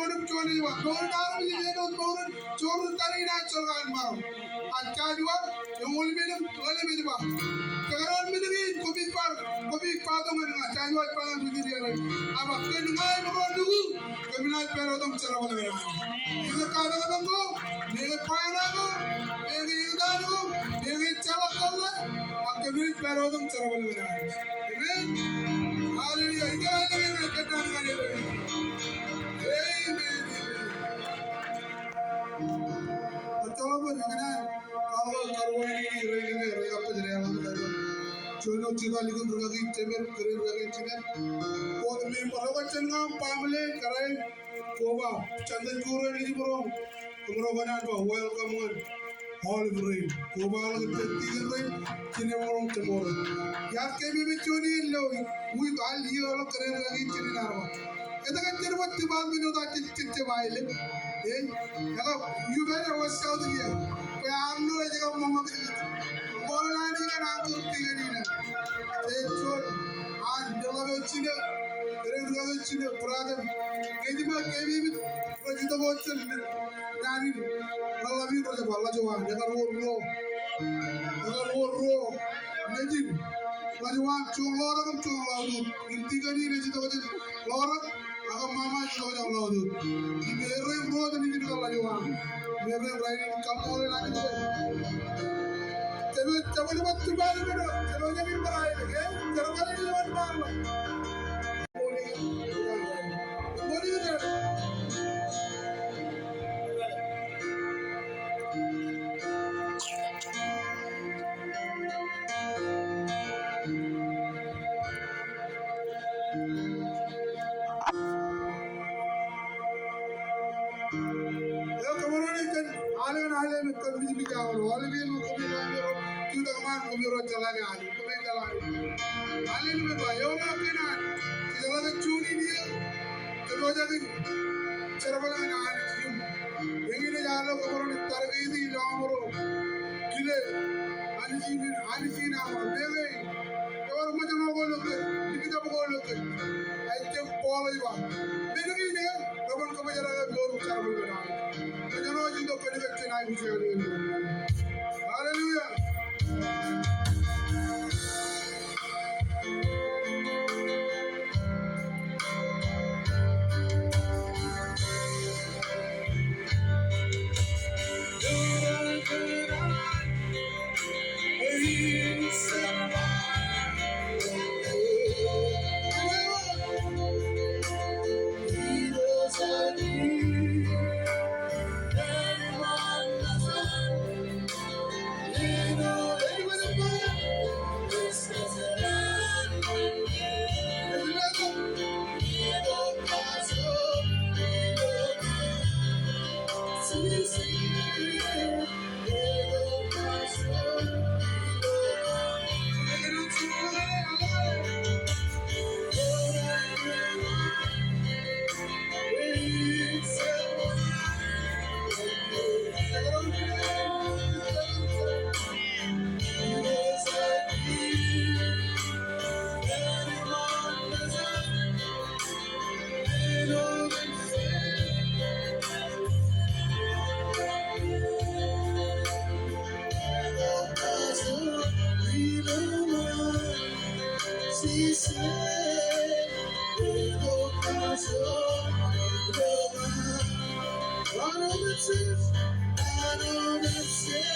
Jordan Jordan wa Jordan army je no Jordan tari na cholgan maro acha jua yung wala me ba kagaran me ni kopi pa to man acha jua pa na dudi dia aba ken ngai mo dugu kemina pero tom chara wala me ini ka da bango ni pa na go ni da go ni chala kala kemina pero tom chara wala me amen hallelujah ida ni ketan ngale amen Atau apa jangan kalau karuan ini rega penjara lalu Jono juga lihat berbagai cemer keren berbagai cemer Kau demi perawat cengang baamle karai koba candel kuran ini bro kemeroganan bah welcome on all brain koba lagi tiga brain cine orang cemor ya kami bercuni lo we all here lo keren berbagai cine narwa itu kan cermat tiba minu tak cicit baile kalau you better was out here kaya amno aja kamu mama bola ni kan aku tiga ni na so dalam cina keren dalam cina brother ini mah kami kita bocor dari dalam ini kerja bala jawab jangan woro nanti jawab cunglo kan cunglo tu inti kan ini nanti tu lorong agak mama juga jauh lalu di merah bro tu ni kita kalau jawab merah lain kamu orang lagi tu tapi lepas tu baru betul kalau jadi berai lagi kalau kali ni lewat malam boleh tak Alih kan biji jauh, alih ni muka biji jauh, kita kemana kumiro jalan alih, kumiro jalan alih ni bayo nak kena, jalan tu curi dia, terus jadi cara balang alih cium, yang ini jalan kumiro ni target ini jamuro, kile alih sini amor, deh, kalau macam apa loke, kita apa loke, itu pola juga, deh ini, kapan kapan jalan baru cara balang. Hallelujah. I know that's it.